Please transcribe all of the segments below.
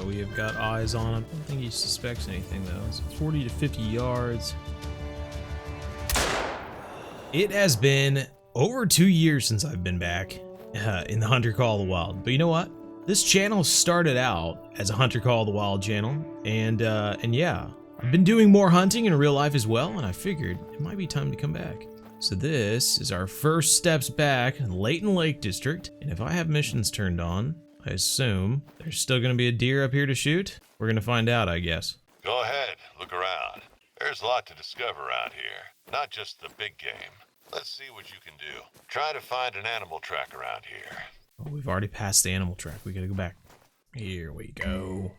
we have got eyes on him. I don't think he suspects anything though. It's 40 to 50 yards. It has been over 2 years since I've been back in the Hunter Call of the Wild. But you know what? This channel started out as a Hunter Call of the Wild channel, and yeah, I've been doing more hunting in real life as well, and I figured it might be time to come back. So this is our first steps back in Layton Lake District, and if I have missions turned on, I assume there's still going to be a deer up here to shoot. We're going to find out, I guess. Go ahead, look around. There's a lot to discover around here, not just the big game. Let's see what you can do. Try to find an animal track around here. Oh, we've already passed the animal track. We gotta go back. Here we go.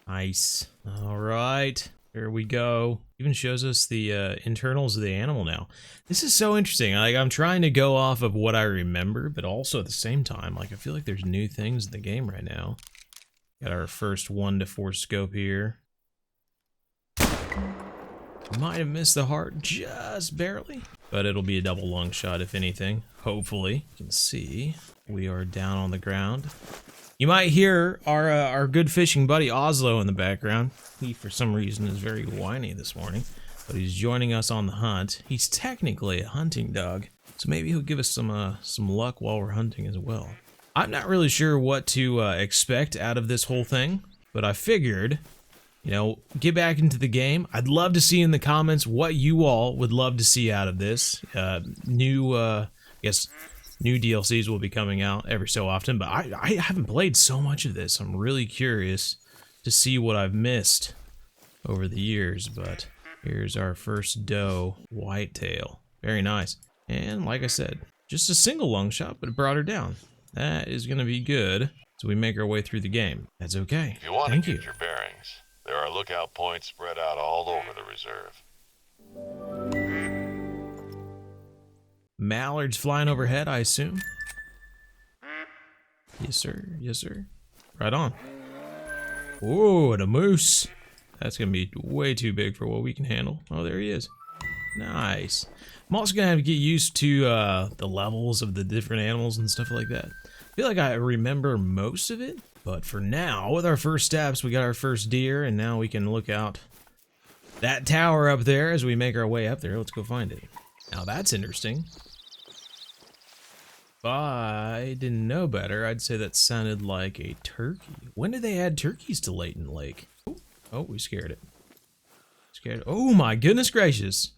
Nice. All right. There we go. Even shows us the internals of the animal now. This is so interesting. Like, I'm trying to go off of what I remember, but also at the same time, like, I feel like there's new things in the game right now. Got our first 1-to-4 scope here. Might have missed the heart just barely, but it'll be a double lung shot if anything. Hopefully. You can see we are down on the ground. You might hear our good fishing buddy Oslo in the background. He, for some reason, is very whiny this morning, but he's joining us on the hunt. He's technically a hunting dog, so maybe he'll give us some luck while we're hunting as well. I'm not really sure what to expect out of this whole thing, but I figured, you know, get back into the game. I'd love to see in the comments what you all would love to see out of this. New DLCs will be coming out every so often, but I haven't played so much of this. I'm really curious to see what I've missed over the years, but here's our first doe, whitetail. Very nice. And like I said, just a single lung shot, but it brought her down. That is going to be good as we make our way through the game. That's okay. If you want to get your bearings, there are lookout points spread out all over the reserve. Mallards flying overhead, I assume. Yes, sir. Yes, sir. Right on. Oh, and a moose. That's going to be way too big for what we can handle. Oh, there he is. Nice. I'm also going to have to get used to the levels of the different animals and stuff like that. I feel like I remember most of it, but for now, with our first steps, we got our first deer, and now we can look out that tower up there as we make our way up there. Let's go find it. Now that's interesting. If I didn't know better, I'd say that sounded like a turkey. When did they add turkeys to Layton Lake? Oh, we scared it. Oh my goodness gracious.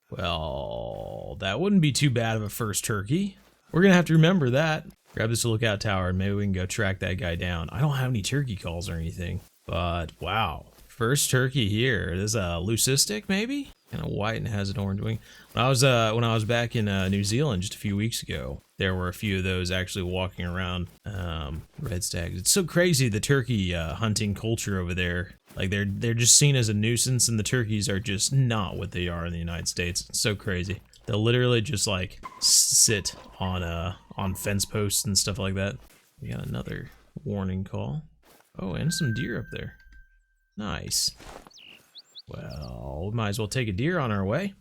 Well, that wouldn't be too bad of a first turkey. We're gonna have to remember that. Grab this lookout tower and maybe we can go track that guy down. I don't have any turkey calls or anything, but wow. First turkey here. This is a leucistic, maybe? Kind of white and has an orange wing. When I was back in New Zealand just a few weeks ago, there were a few of those actually walking around. Red stags. It's so crazy, the turkey hunting culture over there. Like they're just seen as a nuisance, and the turkeys are just not what they are in the United States. It's so crazy. They'll literally just like sit on fence posts and stuff like that. We got another warning call. Oh, and some deer up there. Nice. Well, we might as well take a deer on our way.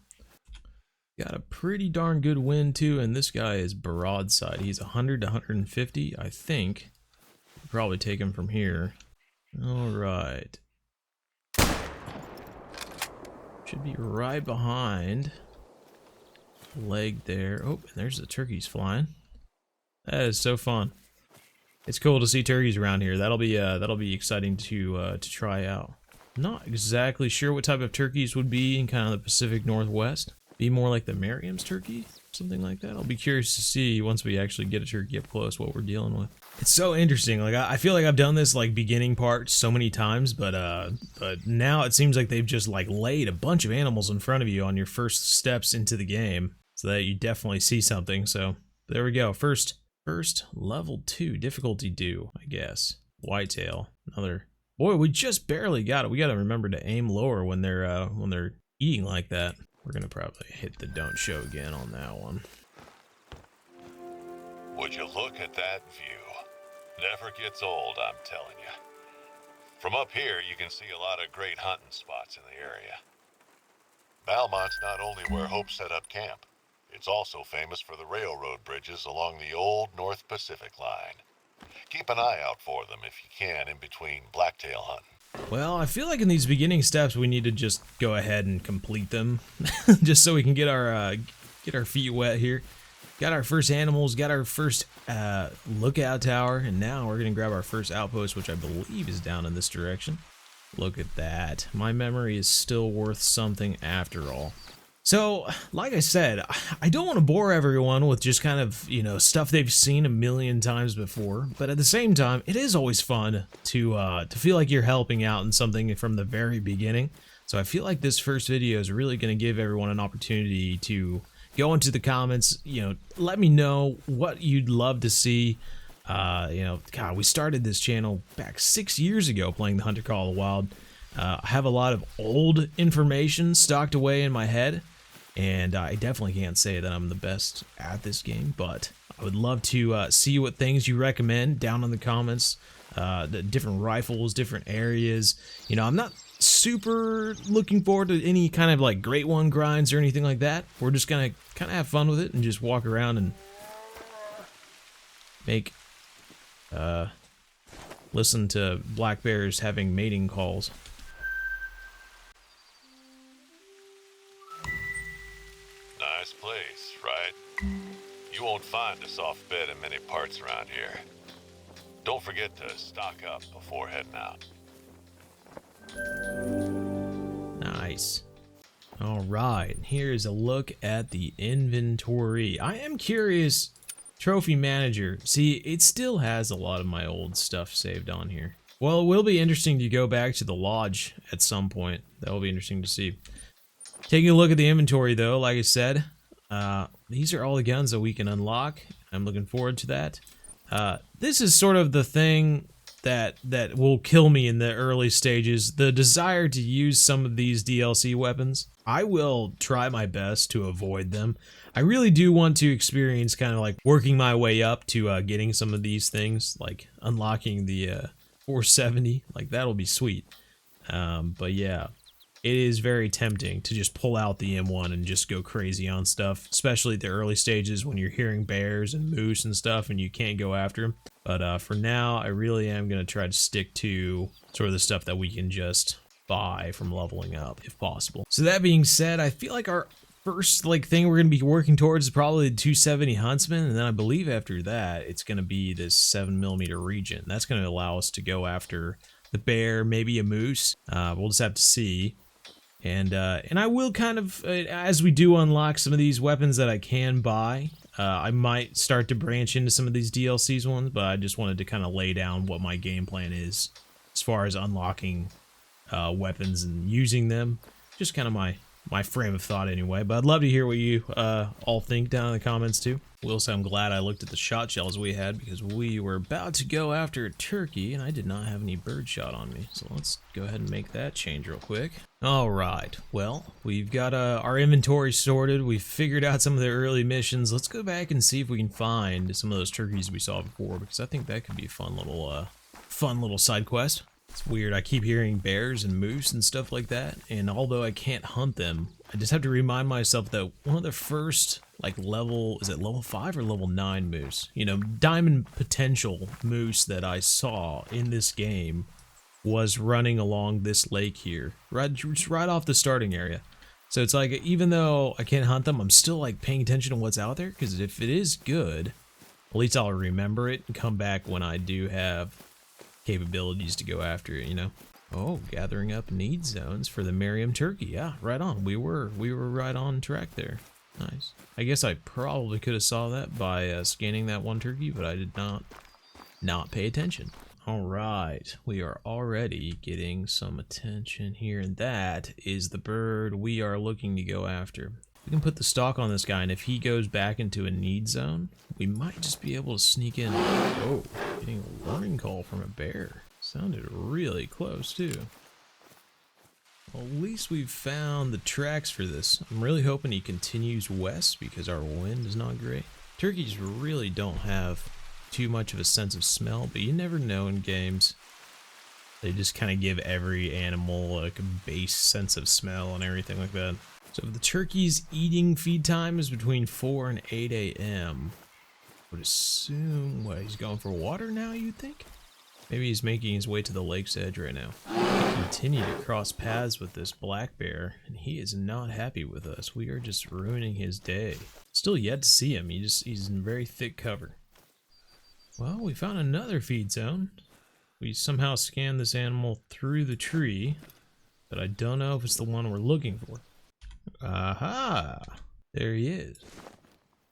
Got a pretty darn good wind too, and this guy is broadside. He's 100 to 150, I think. We'll probably take him from here. All right. Should be right behind the leg there. Oh, and there's the turkeys flying. That is so fun. It's cool to see turkeys around here. That'll be exciting to try out. Not exactly sure what type of turkeys would be in kind of the Pacific Northwest. Be more like the Merriam's turkey, something like that. I'll be curious to see once we actually get a turkey up close what we're dealing with. It's so interesting. Like I feel like I've done this like beginning part so many times, but now it seems like they've just like laid a bunch of animals in front of you on your first steps into the game, so that you definitely see something. So there we go. First level 2 difficulty due, I guess. Whitetail. Another. Boy, we just barely got it. We got to remember to aim lower when they're eating like that. We're gonna probably hit the don't show again on that one. Would you look at that view? Never gets old, I'm telling you. From up here, you can see a lot of great hunting spots in the area. Valmont's not only where Hope set up camp, it's also famous for the railroad bridges along the old North Pacific line. Keep an eye out for them if you can in between blacktail hunting. Well, I feel like in these beginning steps we need to just go ahead and complete them, just so we can get our feet wet here. Got our first animals, got our first lookout tower, and now we're gonna grab our first outpost, which I believe is down in this direction. Look at that. My memory is still worth something after all. So, like I said, I don't want to bore everyone with just kind of, stuff they've seen a million times before, but at the same time, it is always fun to feel like you're helping out in something from the very beginning. So I feel like this first video is really going to give everyone an opportunity to go into the comments, let me know what you'd love to see. God, we started this channel back 6 years ago playing the Hunter Call of the Wild. I have a lot of old information stocked away in my head. And I definitely can't say that I'm the best at this game, but I would love to see what things you recommend down in the comments. The different rifles, different areas. I'm not super looking forward to any kind of like Great One grinds or anything like that. We're just gonna kind of have fun with it and just walk around and listen to black bears having mating calls. Nice place, right? You won't find a soft bed in many parts around here. Don't forget to stock up before heading out. Nice. All right, here's a look at the inventory. I am curious, Trophy Manager. See, it still has a lot of my old stuff saved on here. Well, it will be interesting to go back to the lodge at some point. That will be interesting to see. Taking a look at the inventory though, like I said, these are all the guns that we can unlock. I'm looking forward to that. This is sort of the thing that will kill me in the early stages, the desire to use some of these DLC weapons. I will try my best to avoid them. I really do want to experience kind of like working my way up to getting some of these things, like unlocking the 470, like that'll be sweet. But yeah. It is very tempting to just pull out the M1 and just go crazy on stuff, especially at the early stages when you're hearing bears and moose and stuff and you can't go after them. But for now, I really am going to try to stick to sort of the stuff that we can just buy from leveling up, if possible. So that being said, I feel like our first thing we're going to be working towards is probably the 270 Huntsman, and then I believe after that, it's going to be this 7mm region. That's going to allow us to go after the bear, maybe a moose. We'll just have to see. And I will kind of, as we do unlock some of these weapons that I can buy, I might start to branch into some of these DLCs ones, but I just wanted to kind of lay down what my game plan is as far as unlocking weapons and using them. Just kind of my frame of thought anyway, but I'd love to hear what you all think down in the comments too. Will say I'm glad I looked at the shot shells we had because we were about to go after a turkey and I did not have any bird shot on me. So let's go ahead and make that change real quick. All right, well, we've got our inventory sorted. We've figured out some of the early missions. Let's go back and see if we can find some of those turkeys we saw before, because I think that could be a fun little side quest. It's weird, I keep hearing bears and moose and stuff like that, and although I can't hunt them, I just have to remind myself that one of the first, is it level 5 or level 9 moose? Diamond potential moose that I saw in this game was running along this lake here, right off the starting area. So it's like, even though I can't hunt them, I'm still paying attention to what's out there, because if it is good, at least I'll remember it and come back when I do have capabilities to go after it, Oh, gathering up need zones for the Merriam turkey. Yeah, right on. We were right on track there. Nice. I guess I probably could have saw that by scanning that one turkey, but I did not pay attention. All right, we are already getting some attention here, and that is the bird we are looking to go after. We can put the stalk on this guy, and if he goes back into a need zone, we might just be able to sneak in. Oh, getting a warning call from a bear. Sounded really close, too. Well, at least we've found the tracks for this. I'm really hoping he continues west because our wind is not great. Turkeys really don't have too much of a sense of smell, but you never know in games. They just kind of give every animal a base sense of smell and everything like that. So if the turkey's eating feed time is between 4 and 8 a.m., Would assume, what, he's going for water now, you'd think? Maybe he's making his way to the lake's edge right now. We continue to cross paths with this black bear, and he is not happy with us. We are just ruining his day. Still yet to see him. He's in very thick cover. Well, we found another feed zone. We somehow scanned this animal through the tree, but I don't know if it's the one we're looking for. Aha! There he is.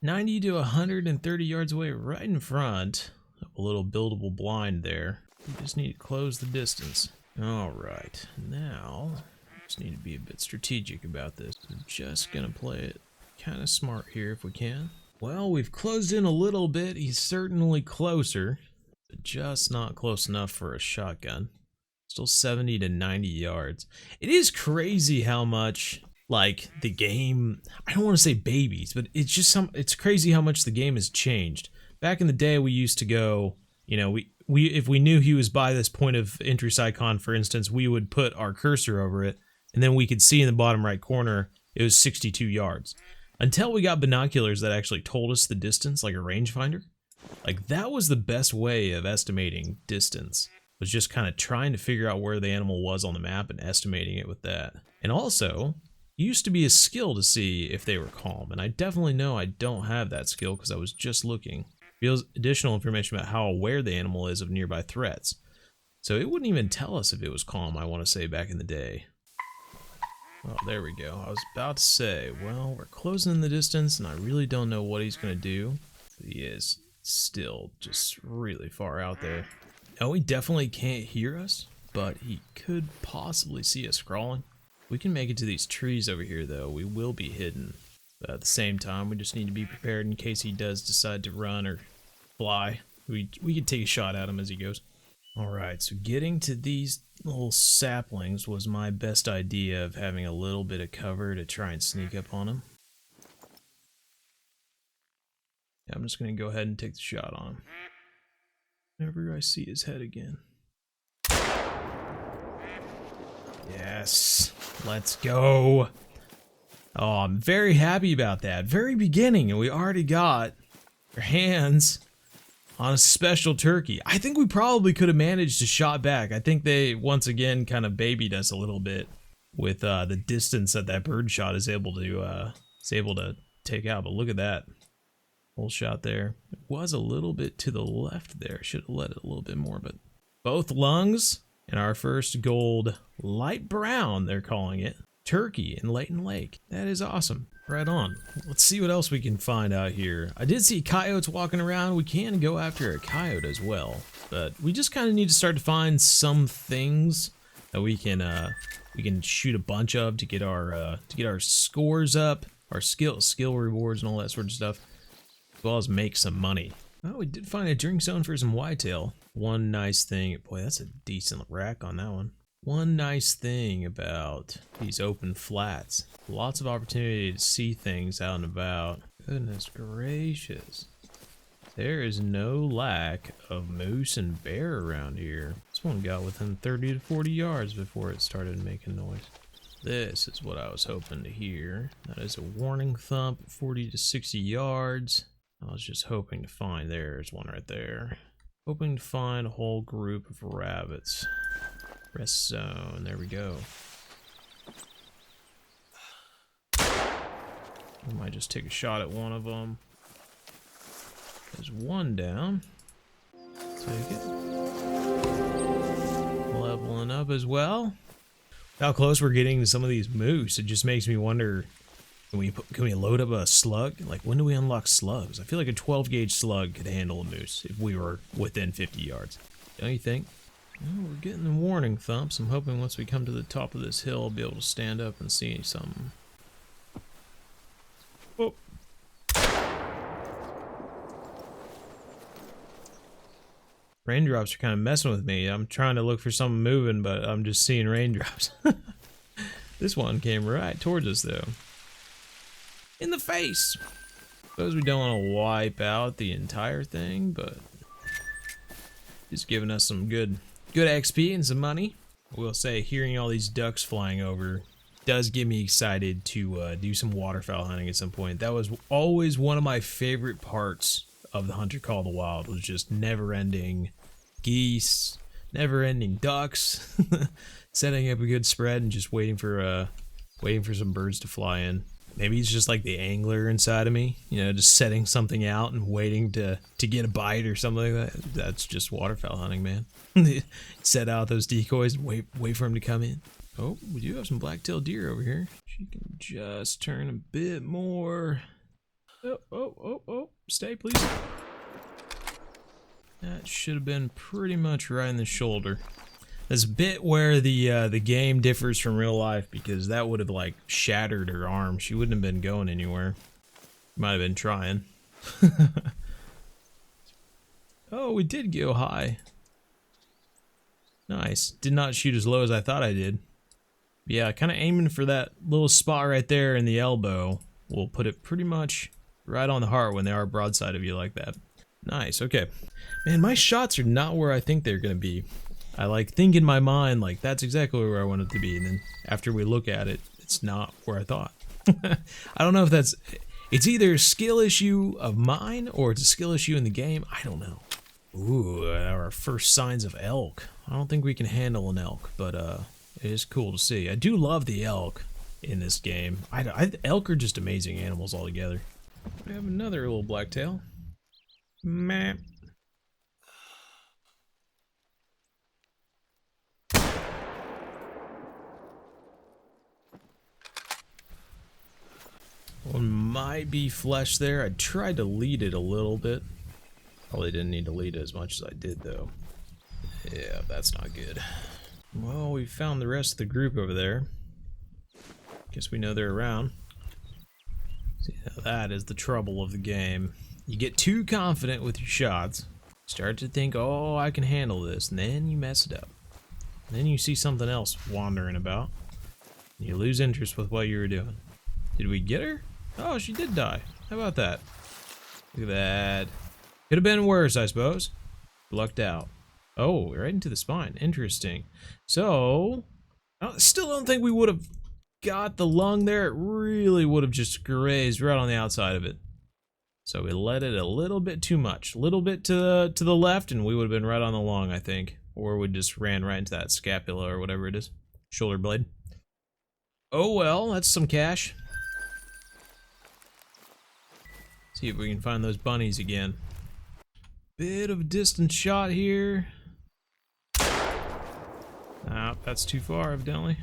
90 to 130 yards away, right in front of a little buildable blind there. We just need to close the distance. Alright, now, just need to be a bit strategic about this. I'm just gonna play it kind of smart here if we can. Well, we've closed in a little bit. He's certainly closer, but just not close enough for a shotgun. Still 70 to 90 yards. It is crazy how much, like, the game, I don't want to say babies, but it's just it's crazy how much the game has changed. Back in the day, we used to go, you know, if we knew he was by this point of entry icon, for instance, we would put our cursor over it, and then we could see in the bottom right corner, it was 62 yards. Until we got binoculars that actually told us the distance, like a rangefinder. Like, that was the best way of estimating distance, was just kind of trying to figure out where the animal was on the map and estimating it with that. And also, it used to be a skill to see if they were calm, and I definitely know I don't have that skill because I was just looking. Reveals additional information about how aware the animal is of nearby threats. So it wouldn't even tell us if it was calm, I want to say, back in the day. Well, there we go. I was about to say, well, we're closing in the distance, and I really don't know what he's going to do. He is still just really far out there. No, he definitely can't hear us, but he could possibly see us crawling. We can make it to these trees over here, though. We will be hidden. But at the same time, we just need to be prepared in case he does decide to run or fly. We can take a shot at him as he goes. Alright, so getting to these little saplings was my best idea of having a little bit of cover to try and sneak up on him. Yeah, I'm just going to go ahead and take the shot on him. Whenever I see his head again. Yes, let's go. Oh, I'm very happy about that. Very beginning, and we already got our hands on a special turkey. I think we probably could have managed to shot back. I think they, once again, kind of babied us a little bit with the distance that bird shot is able to take out. But look at that. Whole shot there. It was a little bit to the left there. Should have let it a little bit more, but both lungs and our first gold light brown, they're calling it, turkey in Layton Lake. That is awesome. Right on. Let's see what else we can find out here. I did see coyotes walking around. We can go after a coyote as well, but we just kind of need to start to find some things that we can shoot a bunch of to get our scores up, our skill rewards and all that sort of stuff, as well as make some money. Well, we did find a drink zone for some whitetail. One nice thing, boy, that's a decent rack on that one. One nice thing about these open flats, lots of opportunity to see things out and about. Goodness gracious. There is no lack of moose and bear around here. This one got within 30 to 40 yards before it started making noise. This is what I was hoping to hear. That is a warning thump at 40 to 60 yards. I was just hoping to find, there's one right there. Hoping to find a whole group of rabbits. Rest zone, there we go. We might just take a shot at one of them. There's one down. Take it. Leveling up as well. How close we're getting to some of these moose, it just makes me wonder, can we load up a slug? Like, when do we unlock slugs? I feel like a 12 gauge slug could handle a moose if we were within 50 yards. Don't you think? Well, we're getting the warning thumps. I'm hoping once we come to the top of this hill, I'll be able to stand up and see something. Oh. Raindrops are kind of messing with me. I'm trying to look for something moving, but I'm just seeing raindrops. This one came right towards us, though. In the face! Suppose we don't want to wipe out the entire thing, but it's giving us some good XP and some money. I will say, hearing all these ducks flying over does get me excited to do some waterfowl hunting at some point. That was always one of my favorite parts of the Hunter Call of the Wild was just never-ending geese, never-ending ducks, setting up a good spread and just waiting for some birds to fly in. Maybe it's just like the angler inside of me, you know, just setting something out and waiting to get a bite or something like that. That's just waterfowl hunting, man. Set out those decoys and wait for them to come in. Oh, we do have some black-tailed deer over here. She can just turn a bit more. Oh, stay, please. That should have been pretty much right in the shoulder. That's a bit where the game differs from real life, because that would have like shattered her arm. She wouldn't have been going anywhere. Might have been trying. Oh, we did go high. Nice. Did not shoot as low as I thought I did. Yeah, kind of aiming for that little spot right there in the elbow. We'll put it pretty much right on the heart when they are broadside of you like that. Nice, okay. Man, my shots are not where I think they're gonna be. I like think in my mind like that's exactly where I want it to be, and then after we look at it, it's not where I thought. I don't know if it's either a skill issue of mine or it's a skill issue in the game. I don't know. Ooh, our first signs of elk. I don't think we can handle an elk, but it is cool to see. I do love the elk in this game. Elk are just amazing animals altogether. We have another little blacktail. Meh. One might be flesh there. I tried to lead it a little bit. Probably didn't need to lead it as much as I did though. Yeah, that's not good. Well, we found the rest of the group over there. Guess we know they're around. See, now that is the trouble of the game. You get too confident with your shots. Start to think, oh, I can handle this, and then you mess it up. And then you see something else wandering about. And you lose interest with what you were doing. Did we get her? Oh, she did die. How about that? Look at that. Could have been worse, I suppose. Lucked out. Oh, right into the spine. Interesting. So, I still don't think we would have got the lung there. It really would have just grazed right on the outside of it. So we let it a little bit too much. A little bit to the left, and we would have been right on the lung, I think. Or we just ran right into that scapula or whatever it is. Shoulder blade. Oh well, that's some cash. See if we can find those bunnies again. Bit of a distant shot here. Ah, that's too far, evidently.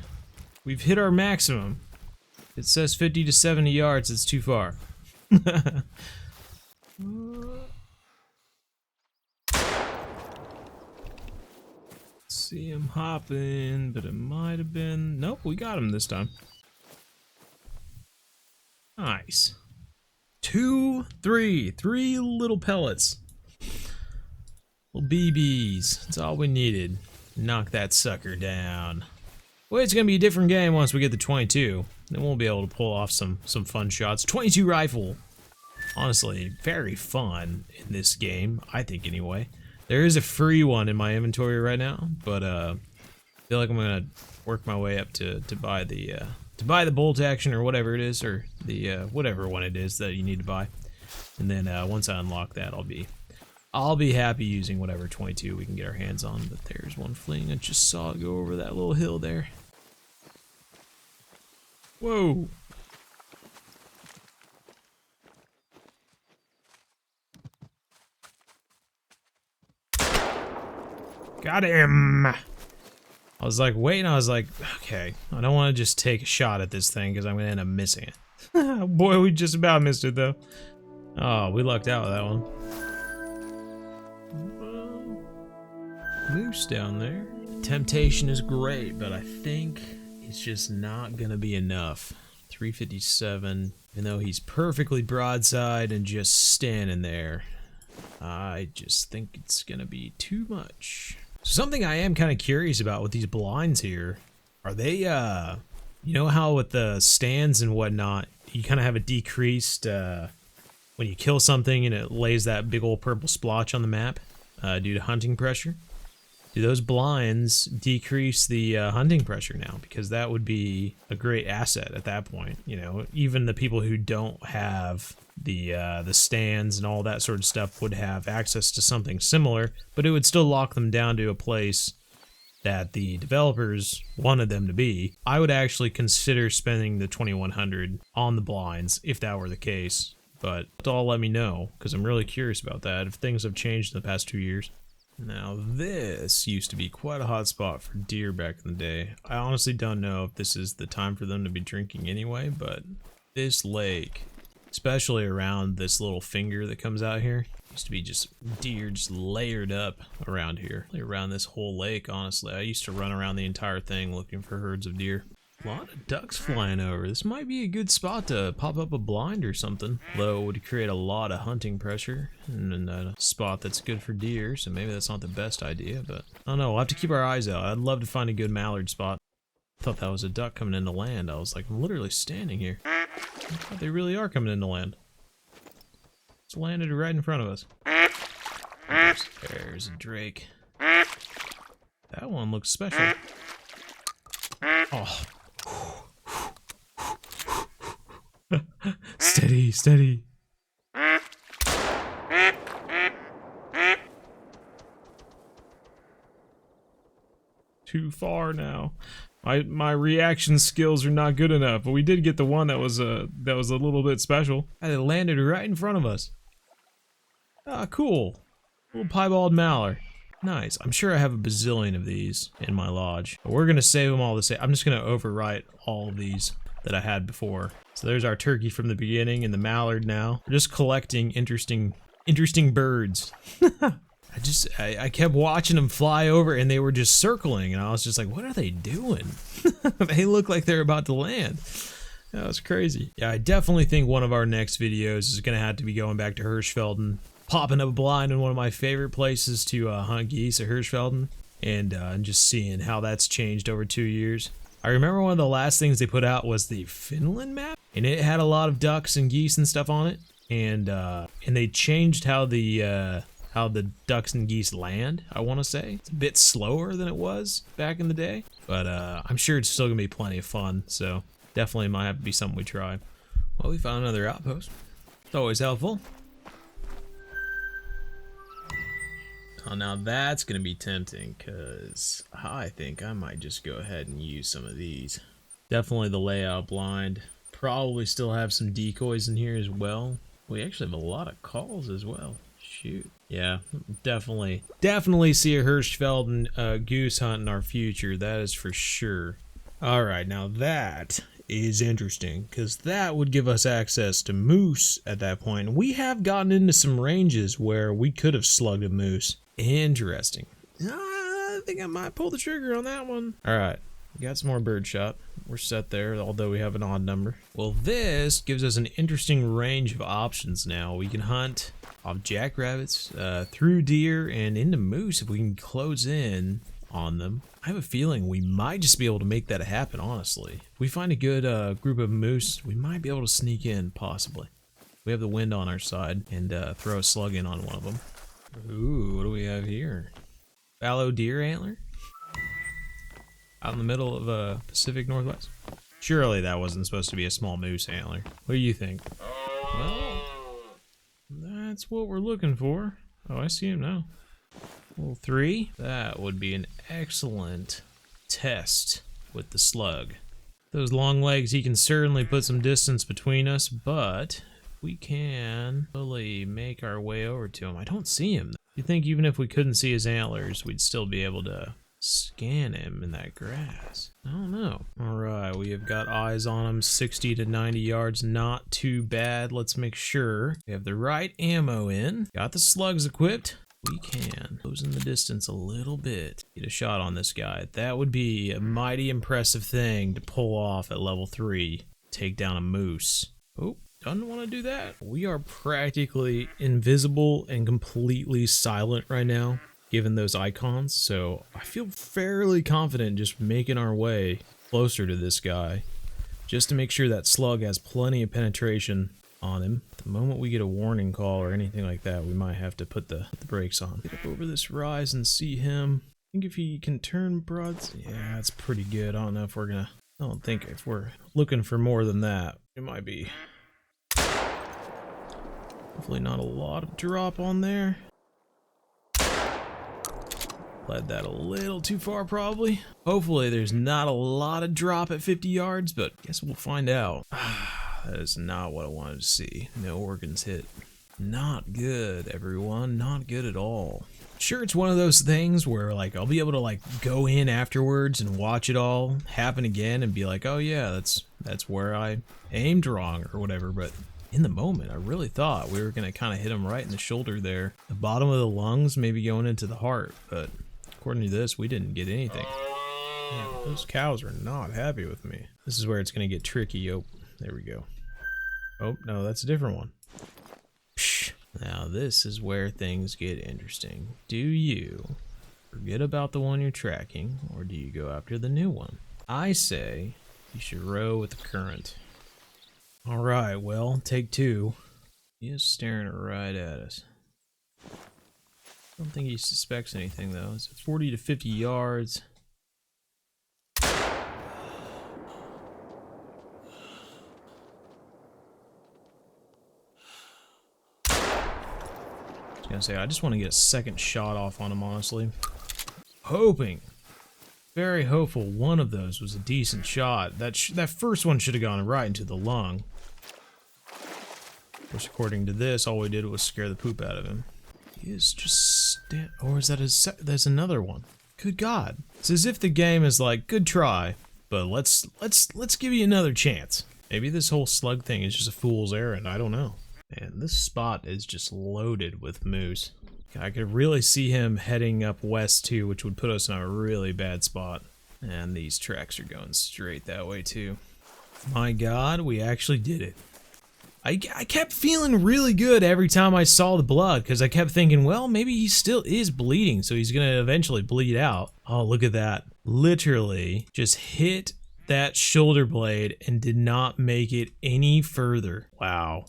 We've hit our maximum. It says 50 to 70 yards, it's too far. See him hopping, but it might have been... Nope, we got him this time. Nice. 2, 3. 3 little pellets. Little BBs. That's all we needed. Knock that sucker down. Well, it's gonna be a different game once we get the 22. Then we'll be able to pull off some fun shots. 22 rifle. Honestly, very fun in this game, I think anyway. There is a free one in my inventory right now, but I feel like I'm gonna work my way up to buy the bolt action or whatever it is, or the whatever one it is that you need to buy. And then once I unlock that, I'll be happy using whatever 22 we can get our hands on. But there's one fleeing. I just saw it go over that little hill there. Whoa. Got him. I was like waiting, I was like, okay, I don't want to just take a shot at this thing because I'm going to end up missing it. Boy, we just about missed it though. Oh, we lucked out with that one. Moose down there. Temptation is great, but I think it's just not going to be enough. 357, even though he's perfectly broadside and just standing there. I just think it's going to be too much. Something I am kind of curious about with these blinds here, are they, you know how with the stands and whatnot, you kind of have a decreased, when you kill something and it lays that big old purple splotch on the map, due to hunting pressure? Do those blinds decrease the hunting pressure now? Because that would be a great asset at that point. You know, even the people who don't have the stands and all that sort of stuff would have access to something similar, but it would still lock them down to a place that the developers wanted them to be. I would actually consider spending the 2100 on the blinds if that were the case, but all let me know, because I'm really curious about that, if things have changed in the past 2 years. Now this used to be quite a hot spot for deer back in the day. I honestly don't know if this is the time for them to be drinking anyway, but this lake, especially around this little finger that comes out here, used to be just deer just layered up around here. Around this whole lake, honestly. I used to run around the entire thing looking for herds of deer. A lot of ducks flying over. This might be a good spot to pop up a blind or something. Though it would create a lot of hunting pressure and a spot that's good for deer, so maybe that's not the best idea, but I don't know. We'll have to keep our eyes out. I'd love to find a good mallard spot. I thought that was a duck coming into land. I was like, I'm literally standing here. I thought they really are coming into land. It's landed right in front of us. There's a drake. That one looks special. Oh. Steady, steady. Too far now. My reaction skills are not good enough, but we did get the one that was a little bit special. And it landed right in front of us. Ah, cool. Little piebald mallard. Nice. I'm sure I have a bazillion of these in my lodge. But we're gonna save them all the same. I'm just gonna overwrite all of these that I had before. So there's our turkey from the beginning and the mallard now. We're just collecting interesting birds. I kept watching them fly over and they were just circling and I was just like, what are they doing? They look like they're about to land. That was crazy. Yeah, I definitely think one of our next videos is gonna have to be going back to ᵗᵃᵃ, popping up a blind in one of my favorite places to hunt geese at ᵗᵃᵃ, and just seeing how that's changed over 2 years. I remember one of the last things they put out was the Finland map, and it had a lot of ducks and geese and stuff on it, and they changed how the ducks and geese land, I want to say. It's a bit slower than it was back in the day, but I'm sure it's still gonna be plenty of fun, so definitely might have to be something we try. Well, we found another outpost. It's always helpful. Oh, now that's gonna be tempting, because I think I might just go ahead and use some of these. Definitely the layout blind. Probably still have some decoys in here as well. We actually have a lot of calls as well. Shoot. Yeah, definitely see a ᵗᵃᵃ goose hunt in our future, that is for sure. Alright, now that is interesting, because that would give us access to moose at that point. We have gotten into some ranges where we could have slugged a moose. Interesting. I think I might pull the trigger on that one. Alright, we got some more bird shot. We're set there, although we have an odd number. Well, this gives us an interesting range of options now. We can hunt off jackrabbits, through deer, and into moose if we can close in on them. I have a feeling we might just be able to make that happen, honestly. If we find a good group of moose, we might be able to sneak in, possibly. We have the wind on our side, and throw a slug in on one of them. Ooh, what do we have here? Fallow deer antler? Out in the middle of Pacific Northwest? Surely that wasn't supposed to be a small moose antler. What do you think? Well, that's what we're looking for. Oh, I see him now. Level 3. That would be an excellent test with the slug. Those long legs, he can certainly put some distance between us, but we can really make our way over to him. I don't see him. You think even if we couldn't see his antlers, we'd still be able to scan him in that grass? I don't know. Alright, we have got eyes on him, 60 to 90 yards, not too bad. Let's make sure we have the right ammo in. Got the slugs equipped. We can close in the distance a little bit. Get a shot on this guy. That would be a mighty impressive thing to pull off at level 3. Take down a moose. Oh, doesn't want to do that. We are practically invisible and completely silent right now, given those icons, so I feel fairly confident just making our way closer to this guy, just to make sure that slug has plenty of penetration on him. The moment we get a warning call or anything like that, we might have to put the brakes on. Get up over this rise and see him. think if he can turn broads, yeah, that's pretty good. I don't know if we're gonna, I don't think if we're looking for more than that, it might be. Hopefully not a lot of drop on there. Led that a little too far probably. Hopefully there's not a lot of drop at 50 yards, but I guess we'll find out. That is not what I wanted to see. No organs hit. Not good, everyone. Not good at all. Sure, it's one of those things where like I'll be able to like go in afterwards and watch it all happen again and be like, oh yeah, that's where I aimed wrong or whatever, but in the moment I really thought we were gonna kind of hit him right in the shoulder there. The bottom of the lungs maybe going into the heart, but according to this, we didn't get anything. Man, those cows are not happy with me. This is where it's gonna get tricky. Oh, there we go. Oh, no, that's a different one. Psh. Now this is where things get interesting. Do you forget about the one you're tracking, or do you go after the new one? I say you should row with the current. All right, well, take two. He is staring right at us. I don't think he suspects anything though. It's 40 to 50 yards. I just want to get a second shot off on him, honestly. Hoping, very hopeful one of those was a decent shot. That first one should have gone right into the lung. Of course, according to this, all we did was scare the poop out of him. He is just or is that there's another one? Good God. It's as if the game is like, good try, but let's give you another chance. Maybe this whole slug thing is just a fool's errand, I don't know. And this spot is just loaded with moose. I could really see him heading up west too, which would put us in a really bad spot. And these tracks are going straight that way too. My God, we actually did it. I kept feeling really good every time I saw the blood, because I kept thinking, well, maybe he still is bleeding, so he's gonna eventually bleed out. Oh, look at that. Literally just hit that shoulder blade and did not make it any further. Wow.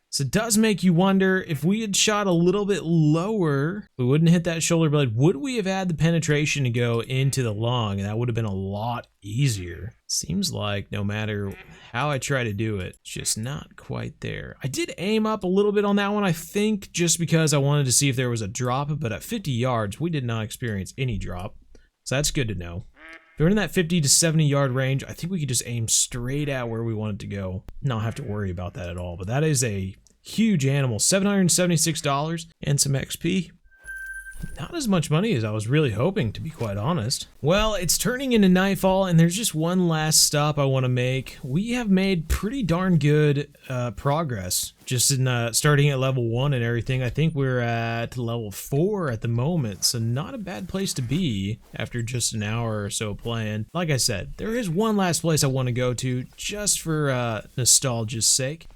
So it does make you wonder, if we had shot a little bit lower, we wouldn't hit that shoulder blade, would we have had the penetration to go into the lung? And that would have been a lot easier. Seems like no matter how I try to do it, it's just not quite there. I did aim up a little bit on that one, I think, just because I wanted to see if there was a drop, but at 50 yards, we did not experience any drop. So that's good to know. If we're in that 50 to 70 yard range, I think we could just aim straight at where we wanted to go. Not have to worry about that at all, but that is a huge animal. $776 and some XP. Not as much money as I was really hoping, to be quite honest. Well, it's turning into nightfall, and there's just one last stop I want to make. We have made pretty darn good progress, just in starting at level 1 and everything. I think we're at level 4 at the moment, so not a bad place to be after just an hour or so playing. Like I said, there is one last place I want to go to, just for nostalgia's sake.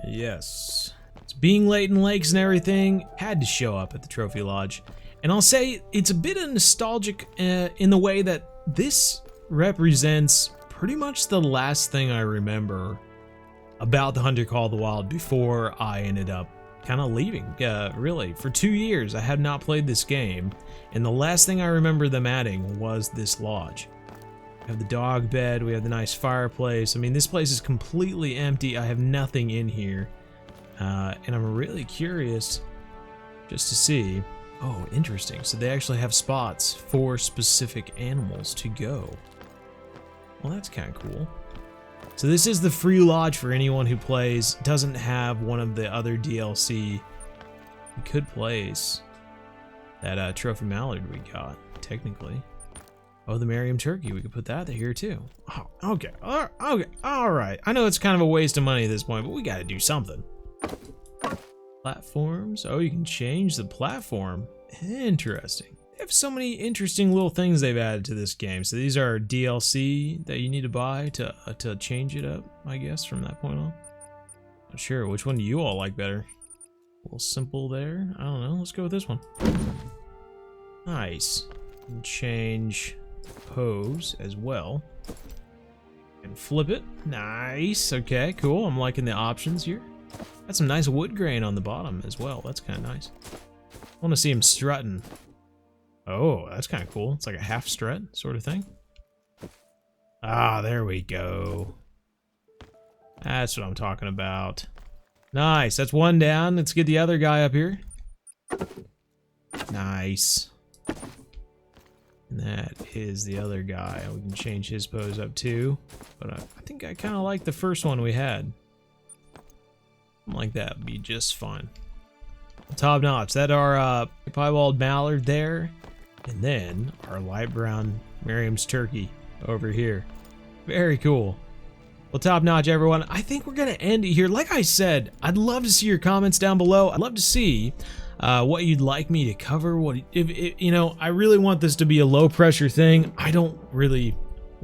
Yes. It's being Layton Lakes and everything, had to show up at the Trophy Lodge. And I'll say it's a bit of nostalgic in the way that this represents pretty much the last thing I remember about the Hunter Call of the Wild before I ended up kind of leaving. Really, for 2 years I had not played this game, and the last thing I remember them adding was this lodge. We have the dog bed, we have the nice fireplace. I mean, this place is completely empty. I have nothing in here. And I'm really curious just to see. Oh, interesting. So they actually have spots for specific animals to go. Well, that's kind of cool. So this is the free lodge for anyone who plays. Doesn't have one of the other DLC. We could place that trophy mallard we got, technically. Oh, the Merriam turkey, we could put that here too. Oh, okay, okay, all right. I know it's kind of a waste of money at this point, but we gotta do something. Platforms, oh, you can change the platform. Interesting. They have so many interesting little things they've added to this game. So these are DLC that you need to buy to change it up, I guess, from that point on. Not sure, which one do you all like better? A little simple there, I don't know, let's go with this one. Nice. And change pose as well, and flip it. Nice. Okay, cool. I'm liking the options here. Got some nice wood grain on the bottom as well. That's kind of nice. I want to see him strutting Oh, that's kind of cool. It's like a half strut sort of thing. Ah, there we go. That's what I'm talking about. Nice. That's one down. Let's get the other guy up here. Nice. And that is the other guy. We can change his pose up too. But I think I kind of like the first one we had. Something like that would be just fine. Top notch. That our piebald mallard there. And then our light brown Merriam's turkey over here. Very cool. Well, top notch, everyone. I think we're going to end it here. Like I said, I'd love to see your comments down below. I'd love to see what you'd like me to cover. If you know, I really want this to be a low pressure thing. I don't really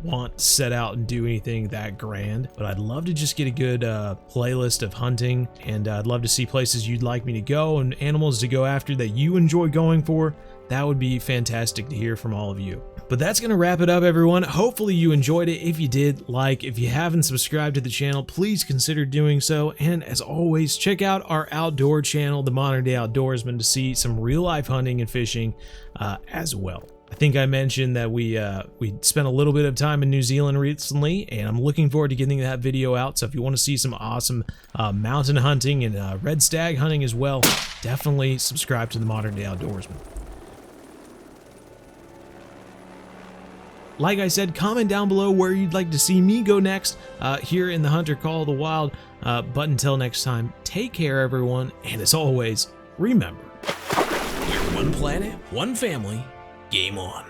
want to set out and do anything that grand, but I'd love to just get a good playlist of hunting, and I'd love to see places you'd like me to go and animals to go after that you enjoy going for. That would be fantastic to hear from all of you. But that's going to wrap it up, everyone. Hopefully you enjoyed it. If you did, if you haven't subscribed to the channel, please consider doing so. And as always, check out our outdoor channel, The Modern Day Outdoorsman, to see some real life hunting and fishing as well. I think I mentioned that we spent a little bit of time in New Zealand recently, and I'm looking forward to getting that video out. So if you want to see some awesome mountain hunting and red stag hunting as well, definitely subscribe to The Modern Day Outdoorsman. Like I said, comment down below where you'd like to see me go next here in the Hunter Call of the Wild. But until next time, take care, everyone. And as always, remember, we're one planet, one family, game on.